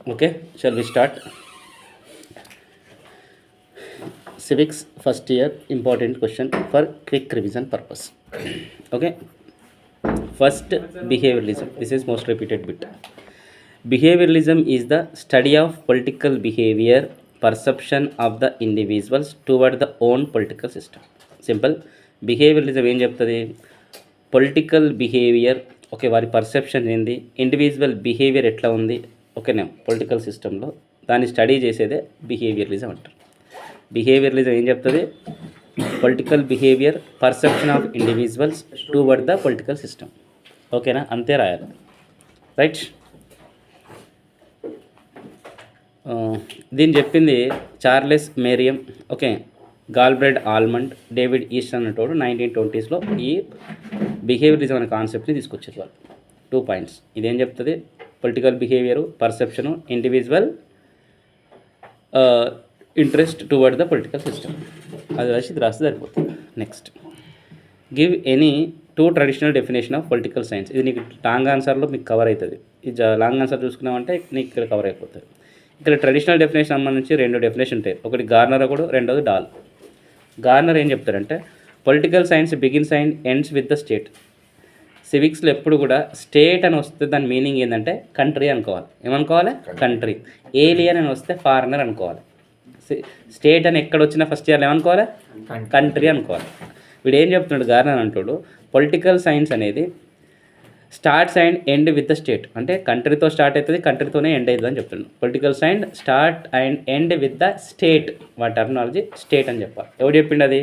Okay, shall we start? Civics first year important question for quick revision purpose. Okay, first behavioralism. This is most repeated bit. Behavioralism is the study of political behavior, perception of the individuals toward the own political system. Simple. బిహేవియరలిజం ఏం చెప్తుంది? Political behaviour, okay, వారి perception ఏంది, individual behaviour ఎట్లా ఉంది, ఓకేనా, political సిస్టంలో దాన్ని study చేసేదే బిహేవియరలిజం అంటారు. బిహేవియరలిజం ఏం చెప్తుంది? Political behaviour, perception of individuals toward the political system. ఓకేనా, అంతే రాయాలి. రైట్. దీన్ని చెప్పింది Charles Merriam, okay, Gabriel Almond, David Easton అనేటోడు 1920s ఈ బిహేవియరిజం అనే కాన్సెప్ట్ని తీసుకొచ్చారు వాళ్ళు. 2 పాయింట్స్. ఇదేం చెప్తుంది? Political behaviour, perception, individual interest towards the political system. అది రాసి ఇది రాస్తే సరిపోతుంది. Next, give any 2 traditional definition of political science. ఇది నీకు లాంగ్ ఆన్సర్లో మీకు కవర్ అవుతుంది. ఇది లాంగ్ ఆన్సర్ చూసుకున్నామంటే నీకు ఇక్కడ కవర్ అయిపోతుంది. ఇక్కడ ట్రెడిషనల్ డెఫినేషన్ సంబంధించి 2 డెఫినేషన్ ఉంటాయి. ఒకటి గార్నర్, ఒకటి రెండోది డాల్. గార్నర్ ఏం చెప్తారంటే political science begins and ends with the state. సివిక్స్లో ఎప్పుడు కూడా స్టేట్ అని వస్తే దాని మీనింగ్ ఏంటంటే కంట్రీ అనుకోవాలి. ఏమనుకోవాలి? కంట్రీ. ఏలియన్ అని వస్తే ఫారినర్ అనుకోవాలి. స్టేట్ అని ఎక్కడ వచ్చినా ఫస్ట్ ఇయర్లో ఏమనుకోవాలి? కంట్రీ అనుకోవాలి. వీడు ఏం చెప్తున్నాడు? గార్నర్ అంటాడు పొలిటికల్ సైన్స్ అనేది starts and end with the state. అంటే కంట్రీతో స్టార్ట్ అవుతుంది, కంట్రీతోనే ఎండ్ అవుతుంది అని చెప్తున్నాడు. Political science start and end with the state. వాటి టర్మినాలజీ స్టేట్ అని చెప్పాలి. ఎవడు చెప్పిండు అది?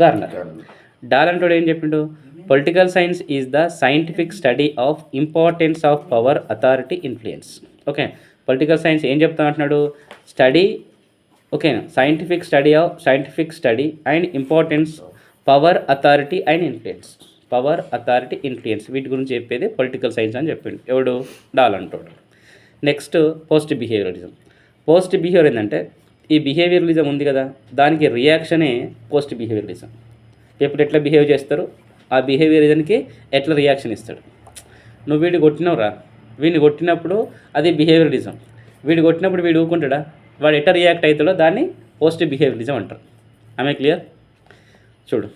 గార్నర్. డాల్ అంటాడు ఏం చెప్పిండు? Political science is the scientific study of importance of power, authority, influence. Okay, political science ఏం చెప్తా అంటున్నాడు? స్టడీ, ఓకేనా, scientific study and importance power, authority and influence. Power, authority, influence, వీటి గురించి చెప్పేది పొలిటికల్ సైన్స్ అని చెప్పిండు. ఎవడు? డాల్ అంటాడు. Next, post behaviouralism. Post behaviour ఏంటంటే ఈ బిహేవియరలిజం ఉంది కదా, దానికి రియాక్షనే పోస్ట్ బిహేవియరలిజం. ఎప్పుడు ఎట్లా బిహేవ్ చేస్తారు, ఆ బిహేవియరిజంకి ఎట్లా రియాక్షన్ ఇస్తాడు. నువ్వు వీడిని కొట్టినవురా, వీడిని కొట్టినప్పుడు అది బిహేవియరలిజం. వీడు కొట్టినప్పుడు వీడు ఊరుకుంటాడా? వాడు ఎట్లా రియాక్ట్ అవుతాడో దాన్ని పోస్ట్ బిహేవియరలిజం అంటారు. ఆమె క్లియర్? చూడు,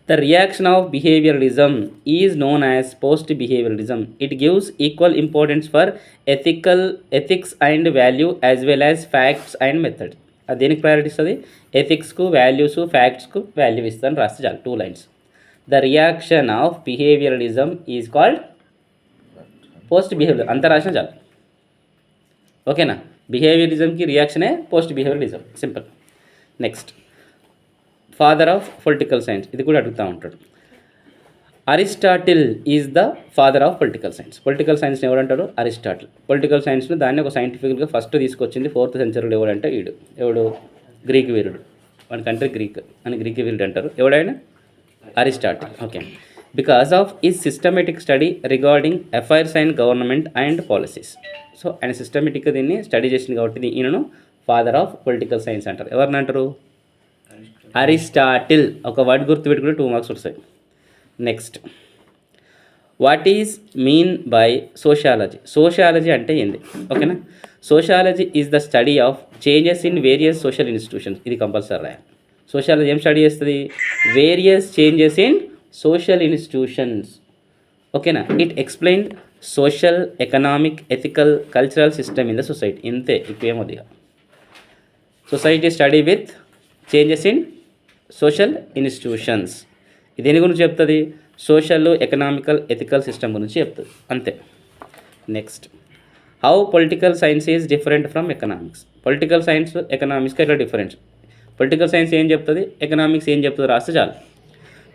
the reaction of behavioralism is known as post-behavioralism. It gives equal importance for ethics and value as well as facts and method. అది దేనికి ప్రయారిటీ ఇస్తుంది? ఎథిక్స్కు, వాల్యూస్, ఫ్యాక్ట్స్కు వాల్యూ ఇస్తాను రాస్తే చాలు. 2 lines. The reaction of behavioralism is called post-behavioralism. అంత రాసిన చాలు. ఓకేనా? బిహేవియరిజంకి రియాక్షనే post behaviouralism. Simple. Next, father of political science. ఇది కూడా అడుగుతూ ఉంటాడు. Aristotle is the father of political science. Political సైన్స్ని ఎవడంటాడు? అరిస్టాటిల్. పొలిటికల్ సైన్స్ను దాన్ని ఒక సైంటిఫిక్గా ఫస్ట్ తీసుకొచ్చింది 4th centuryలో. ఎవడంటే ఎవడు? గ్రీక్ వీరుడు. మన కంట్రీ గ్రీక్ అని గ్రీక్ వీరుడు అంటారు. ఎవడైనా? Aristotle. Okay, because of his systematic study regarding affairs and government and policies. So ఆయన సిస్టమేటిక్గా దీన్ని స్టడీ చేసింది కాబట్టి ఈయనను ఫాదర్ ఆఫ్ పొలిటికల్ సైన్స్ అంటారు. ఎవరిని అంటారు? అరిస్టాటిల్. ఒక వర్డ్ గుర్తుపెట్టుకుంటే 2 marks వస్తాయి. Next, what is mean by sociology. Sociology అంటే ఏంది? ఓకేనా, sociology is the study of changes in various social institutions. ఇది కంపల్సరీ రాయాలి. సోషియాలజీ ఏం స్టడీ చేస్తుంది? Various changes in social institutions. ఓకేనా, it explain social, economic, ethical, cultural system in the society. ఇంతే, ఇప్పుడేమోదిగా society study with changes in social institutions. దేని గురించి చెప్తుంది? సోషల్, ఎకనామికల్, ఎథికల్ సిస్టమ్ గురించి చెప్తుంది. అంతే. Next, how political science is different from economics. Political science ఎకనామిక్స్కి ఎట్లా డిఫరెన్స్? పొలిటికల్ సైన్స్ ఏం చెప్తుంది, ఎకనామిక్స్ ఏం చెప్తుంది రాస్తే చాలు.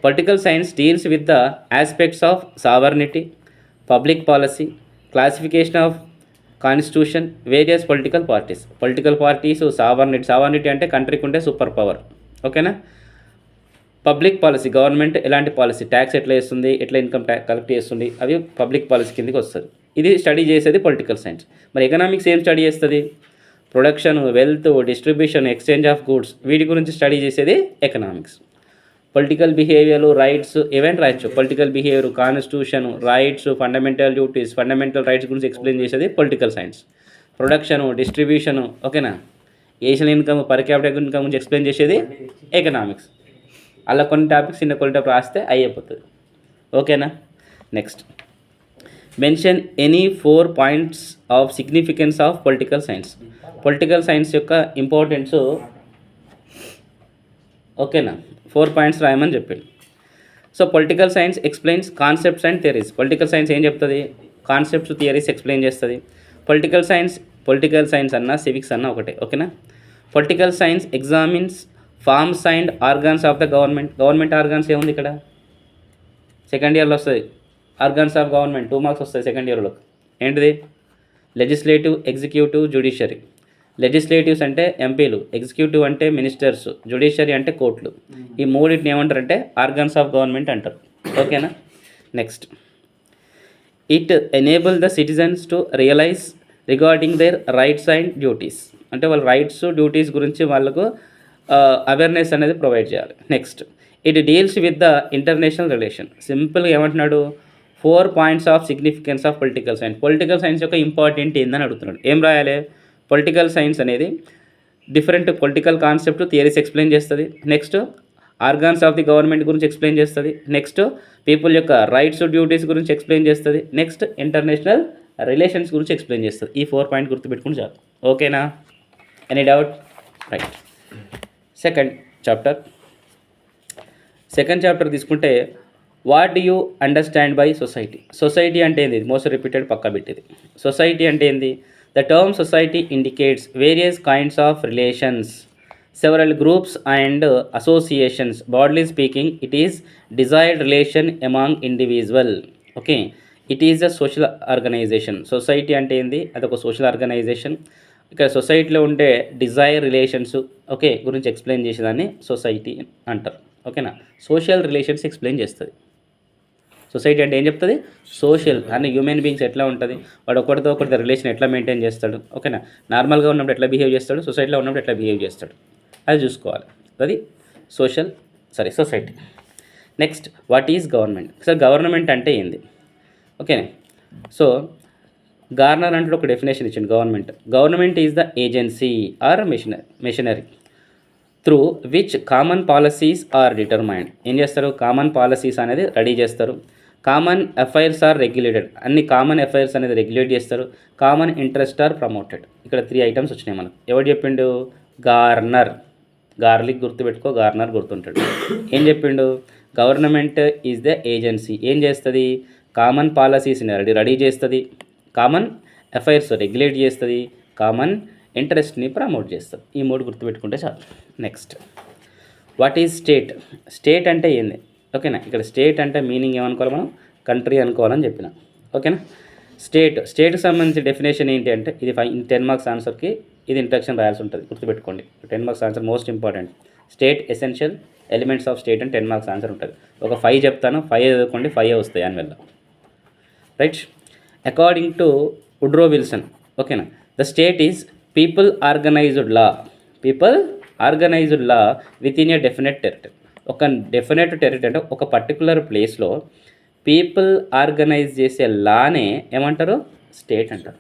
Political science deals with the aspects of sovereignty, public policy, classification of constitution, various political parties. Political parties, sovereignty అంటే కంట్రీకి ఉంటే సూపర్ పవర్. ఓకేనా, పబ్లిక్ పాలసీ, గవర్నమెంట్ ఎలాంటి పాలసీ, ట్యాక్స్ ఎట్లా వేస్తుంది, ఎట్లా ఇన్కమ్ కలెక్ట్ చేస్తుంది, అవి పబ్లిక్ పాలసీ కిందకి వస్తుంది. ఇది స్టడీ చేసేది పొలిటికల్ సైన్స్. మరి ఎకనామిక్స్ ఏం స్టడీ చేస్తుంది? Production, wealth, distribution, exchange of goods, వీటి గురించి స్టడీ చేసేది ఎకనామిక్స్. పొలిటికల్ బిహేవియర్, రైట్స్ ఏవైనా రాయొచ్చు. Political behaviour, constitution, rights, fundamental duties, fundamental rights గురించి ఎక్స్ప్లెయిన్ చేసేది పొలిటికల్ సైన్స్. ప్రొడక్షను, డిస్ట్రిబ్యూషను, ఓకేనా, Asian income, per capital income గురించి ఎక్స్ప్లెయిన్ చేసేది ఎకనామిక్స్. అలా కొన్ని టాపిక్స్ కొన్ని టాపిక్ రాస్తే అయిపోతుంది. ఓకేనా. Next, mention any 4 points of significance of political science. Political science యొక్క ఇంపార్టెన్స్, ఓకేనా, 4 పాయింట్స్ రాయమని చెప్పింది. So political science explains concepts and theories. Political science ఏం చెప్తుంది? కాన్సెప్ట్స్, థియరీస్ ఎక్స్ప్లెయిన్ చేస్తుంది. పొలిటికల్ సైన్స్ అన్న సివిక్స్ అన్న ఒకటే. ఓకేనా. Political science examines forms and organs of the government organs ఏముంది ఇక్కడ? సెకండ్ ఇయర్లో వస్తుంది. ఆర్గాన్స్ ఆఫ్ గవర్నమెంట్ 2 మార్క్స్ వస్తుంది సెకండ్ ఇయర్లో. ఏంటిది? Legislative, executive, judiciary. లెజిస్లేటివ్స్ అంటే ఎంపీలు, ఎగ్జిక్యూటివ్ అంటే మినిస్టర్స్, జ్యుడిషియరీ అంటే కోర్టులు. ఈ మూడింటిని ఏమంటారంటే ఆర్గాన్స్ ఆఫ్ గవర్నమెంట్ అంటారు. ఓకేనా. Next, it enable the citizens to realise regarding their rights and duties. అంటే వాళ్ళ రైట్స్, డ్యూటీస్ గురించి వాళ్ళకు అవేర్నెస్ అనేది ప్రొవైడ్ చేయాలి. Next, it deals with the international relation. సింపుల్గా ఏమంటున్నాడు? 4 points of significance of political science. Political science యొక్క important ఏందని అడుగుతున్నాడు. ఏం రాయాలి? పొలిటికల్ సైన్స్ అనేది different political concept, theories explain చేస్తుంది. Next, organs of the government గురించి ఎక్స్ప్లెయిన్ చేస్తుంది. నెక్స్ట్, పీపుల్ యొక్క రైట్స్, డ్యూటీస్ గురించి ఎక్స్ప్లెయిన్ చేస్తుంది. నెక్స్ట్, ఇంటర్నేషనల్ రిలేషన్స్ గురించి ఎక్స్ప్లెయిన్ చేస్తుంది. ఈ 4 పాయింట్ గుర్తుపెట్టుకుని చాలు. ఓకేనా. Any doubt? Right. Second chapter తీసుకుంటే, what do you understand by society. Society అంటే ఏంది? మోస్ట్ రిపీటెడ్ పక్కా పెట్టేది. సొసైటీ అంటే ఏంది? The term society indicates various kinds of relations, several groups and associations. Broadly speaking, it is desired relation among individual. Okay, it is a social organisation. Society అంటే ఏంది? అదొక social organisation. ఇక్కడ సొసైటీలో ఉండే డిజైర్ రిలేషన్స్, ఓకే, గురించి explain చేసేదాన్ని society అంటారు. ఓకేనా. సోషల్ రిలేషన్స్ ఎక్స్ప్లెయిన్ చేస్తుంది. సొసైటీ అంటే ఏం చెప్తుంది? సోషల్ అన్ని హ్యూమన్ బీయింగ్స్ ఎట్లా ఉంటుంది, వాడు ఒకటితో ఒకటి రిలేషన్ ఎట్లా మెయింటైన్ చేస్తాడు, ఓకేనా, నార్మల్గా ఉన్నప్పుడు ఎట్లా బిహేవ్ చేస్తాడు, సొసైటీలో ఉన్నప్పుడు ఎట్లా బిహేవ్ చేస్తాడు, అది చూసుకోవాలి. అది society. Next, what is government. Sir government అంటే ఏంది? ఓకేనా. సో గార్నర్ అంటే ఒక డెఫినేషన్ ఇచ్చింది. Government is the agency or machinery through which common policies are determined. ఏం చేస్తారు? కామన్ పాలసీస్ అనేది రెడీ చేస్తారు. Common affairs are regulated. అన్ని కామన్ అఫైర్స్ అనేది రెగ్యులేట్ చేస్తారు. Common interest are promoted. ఇక్కడ 3 ఐటమ్స్ వచ్చినాయి మనకు. ఎవరు చెప్పిండు? గార్నర్. గార్లిక్ గుర్తుపెట్టుకో, గార్నర్ గుర్తుంటాడు. ఏం చెప్పిండు? Government is the agency. ఏం చేస్తుంది? కామన్ పాలసీస్ని రెడీ చేస్తుంది, కామన్ అఫైర్స్ రెగ్యులేట్ చేస్తుంది, కామన్ ఇంట్రెస్ట్ని ప్రమోట్ చేస్తుంది. ఈ 3 గుర్తుపెట్టుకుంటే చాలు. Next, what is state. State అంటే ఏంది? ఓకేనా. ఇక్కడ స్టేట్ అంటే మీనింగ్ ఏమనుకోవాలి మనం? కంట్రీ అనుకోవాలని చెప్పిన. ఓకేనా. స్టేట్కి సంబంధించిన డెఫినేషన్ ఏంటి అంటే, ఇది 10 మార్క్స్ ఆన్సర్కి ఇది ఇంట్రడక్షన్ రాయాల్సి ఉంటుంది, గుర్తుపెట్టుకోండి. 10 marks answer most important. State essential elements of state అని 10 మార్క్స్ ఆన్సర్ ఉంటుంది. ఒక 5 చెప్తాను, 5 చదువుకోండి, 5 వస్తాయి యాన్యువల్గా. Right. According to Woodrow Wilson, ఓకేనా, the state is people organised law with in a definite territory. ఒక డెఫినెట్ టెరిటరీ అంటే ఒక పర్టికులర్ ప్లేస్లో పీపుల్ ఆర్గనైజ్ చేసే లానే ఏమంటారు? స్టేట్ అంటారు.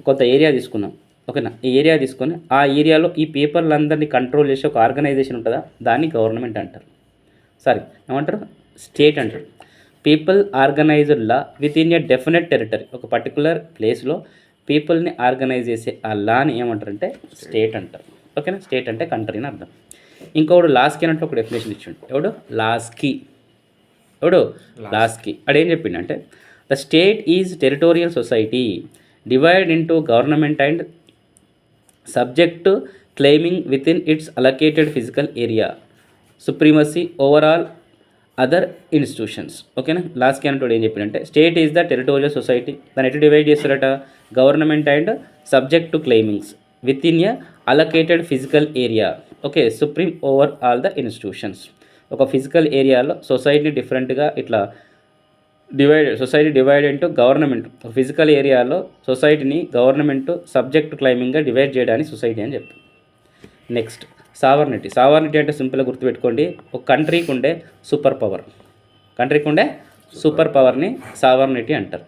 కొంత ఏరియా తీసుకుందాం, ఓకేనా. ఈ ఏరియా తీసుకొని ఆ ఏరియాలో ఈ పీపుల్లందరినీ కంట్రోల్ చేసే ఒక ఆర్గనైజేషన్ ఉంటుందా, దాన్ని గవర్నమెంట్ అంటారు. ఏమంటారు? స్టేట్ అంటారు. People organised law with in a definite territory. ఒక పర్టికులర్ ప్లేస్లో పీపుల్ని ఆర్గనైజ్ చేసే ఆ లాని ఏమంటారంటే స్టేట్ అంటారు. ఓకేనా. స్టేట్ అంటే కంట్రీ అని అర్థం. ఇంకొకడు లాస్కీ అంటే ఒక డెఫినేషన్ ఇచ్చిండు. ఎవడు? లాస్కీ. అడేం చెప్పిండంటే, the state is territorial society divide into government and subject claiming with in its allocated physical area supremacy overall other institutions. ఓకేనా. లాస్కీ అంటే ఏం చెప్పిండంటే, state is the territorial society, దాన్ని ఎటు డివైడ్ చేస్తారట? Government and subject to claimings with in a allocated physical area, okay, supreme over all the institutions. ఒక physical ఏరియాలో సొసైటీని డిఫరెంట్గా ఇట్లా society divide into government. Physical ఏరియాలో సొసైటీని గవర్నమెంట్ సబ్జెక్ట్ క్లైమింగ్గా డివైడ్ చేయడానికి సొసైటీ అని చెప్తాం. నెక్స్ట్, సావర్నిటీ అంటే సింపుల్గా గుర్తుపెట్టుకోండి, ఒక కంట్రీకి ఉండే సూపర్ పవర్ని సావర్నిటీ అంటారు.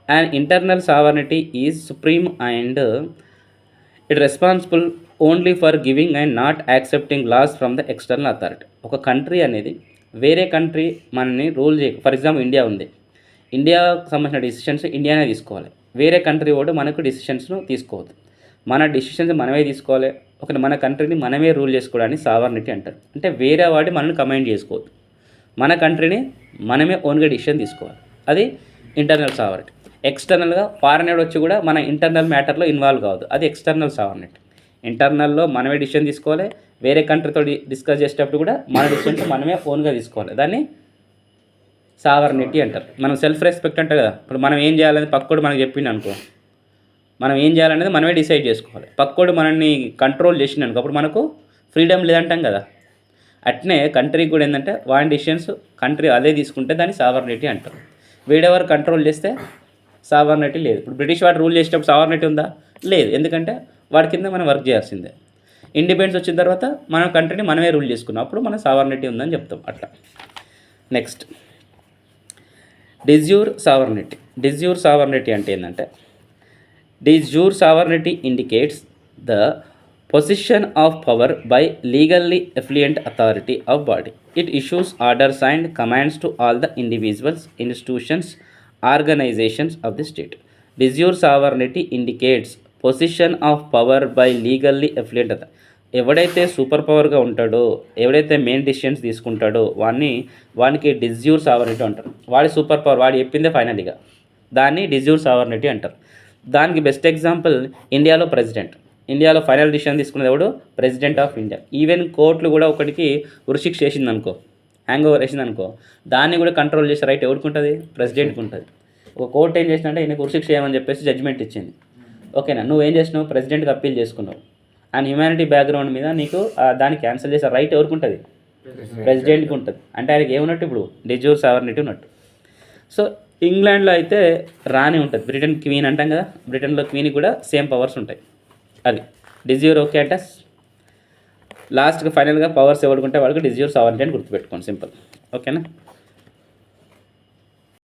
And internal sovereignty is supreme and it responsible only for giving and not accepting laws from the external authority. ఒక కంట్రీ అనేది వేరే కంట్రీ మనని రూల్ ఫర్ ఎగ్జాంపుల్ ఇండియా ఉంది, ఇండియాకు సంబంధించిన డిసిషన్స్ ఇండియానే తీసుకోవాలి. వేరే కంట్రీ వాడు మనకు డిసిషన్స్ను తీసుకోవద్దు, మన డిసిషన్స్ మనమే తీసుకోవాలి. మన కంట్రీని మనమే రూల్ చేసుకోవడాన్ని సావర్నిటీ అంటారు. అంటే వేరే వాడి మనల్ని కమాండ్ చేసుకోవద్దు, మన కంట్రీని మనమే ఓన్గా డిసిషన్ తీసుకోవాలి. అది ఇంటర్నల్ సావర్నిటీ. ఎక్స్టర్నల్గా ఫారెన్ వచ్చి కూడా మన ఇంటర్నల్ మ్యాటర్లో ఇన్వాల్వ్ కావద్దు, అది ఎక్స్టర్నల్ సావర్నిటీ. ఇంటర్నల్లో మనమే డిసిషన్ తీసుకోవాలి, వేరే కంట్రీతో డిస్కస్ చేసేటప్పుడు కూడా మన డిసిషన్స్ మనమే ఓన్గా తీసుకోవాలి, దాన్ని సావర్నిటీ అంటారు. మనం సెల్ఫ్ రెస్పెక్ట్ అంటారు కదా, ఇప్పుడు మనం ఏం చేయాలని పక్కోడు మనకు చెప్పింది అనుకో, మనం ఏం చేయాలనేది మనమే డిసైడ్ చేసుకోవాలి. పక్కోడు మనల్ని కంట్రోల్ చేసింది అనుకో, అప్పుడు మనకు ఫ్రీడమ్ లేదంటాం కదా. అట్నే కంట్రీకి కూడా ఏంటంటే వాడి డిసిషన్స్ కంట్రీ అదే తీసుకుంటే దాన్ని సావర్నిటీ అంటారు. వేడెవరు కంట్రోల్ చేస్తే సావర్నిటీ లేదు. ఇప్పుడు బ్రిటిష్ వాడు రూల్ చేసేటప్పుడు సావర్నిటీ ఉందా? లేదు, ఎందుకంటే వాడి కింద మనం వర్క్ చేయాల్సిందే. ఇండిపెండెన్స్ వచ్చిన తర్వాత మన కంట్రీని మనమే రూల్ చేసుకున్నాం, అప్పుడు మన సావర్నిటీ ఉందని చెప్తాం. అట్లా నెక్స్ట్ డిజ్యూర్ సావర్నిటీ అంటే ఏంటంటే, de jure sovereignty indicates the position of power by legally effluent authority of body. It issues orders and commands to all the individuals, institutions, organisations of the state. De jure sovereignty indicates position of power by legally effluent authority. ఎవడైతే super పవర్గా ఉంటాడో, ఎవడైతే main decisions తీసుకుంటాడో వానికి డిజ్యూర్ sovereignty అంటారు. వాడి super power వాడు చెప్పిందే ఫైనల్గా, దాన్ని డిజ్యూర్ సావర్నిటీ అంటారు. దానికి బెస్ట్ ఎగ్జాంపుల్ ఇండియాలో ఫైనల్ డిసిషన్ తీసుకునేది ఎవడు? President of India. ఈవెన్ కోర్టులు కూడా ఒకటికి ఉరిశిక్ష వేసిందనుకో, హ్యాంగ్ ఓవర్ వేసిందనుకో, దాన్ని కూడా కంట్రోల్ చేసే రైట్ ఎవరికి ఉంటుంది? ప్రెసిడెంట్కి ఉంటుంది. ఒక కోర్టు ఏం చేసిందంటే ఈయనకు ఉరిశిక్ష చేయమని చెప్పేసి జడ్జిమెంట్ ఇచ్చింది. ఓకేనా, నువ్వేం చేసినావు? ప్రెసిడెంట్కి అప్పీల్ చేసుకున్నావు. అండ్ హ్యుమానిటీ బ్యాక్గ్రౌండ్ మీద నీకు దాన్ని క్యాన్సిల్ చేసే రైట్ ఎవరికి ఉంటుంది? ప్రెసిడెంట్కి ఉంటుంది. అంటే ఆయనకి ఏమున్నట్టు? ఇప్పుడు డిజ్యూర్ సావర్నిటీ ఉన్నట్టు. సో ఇంగ్లాండ్లో అయితే రాణి ఉంటుంది, బ్రిటన్ క్వీన్ అంటాం కదా, బ్రిటన్లో క్వీన్కి కూడా సేమ్ పవర్స్ ఉంటాయి. అది డిజ్యూర్. ఓకే అంటే లాస్ట్గా ఫైనల్గా పవర్స్ ఎవరుకుంటే వాళ్ళకి డిజ్యూర్ సావర్నిటీ అని గుర్తుపెట్టుకోండి, సింపుల్. ఓకేనా.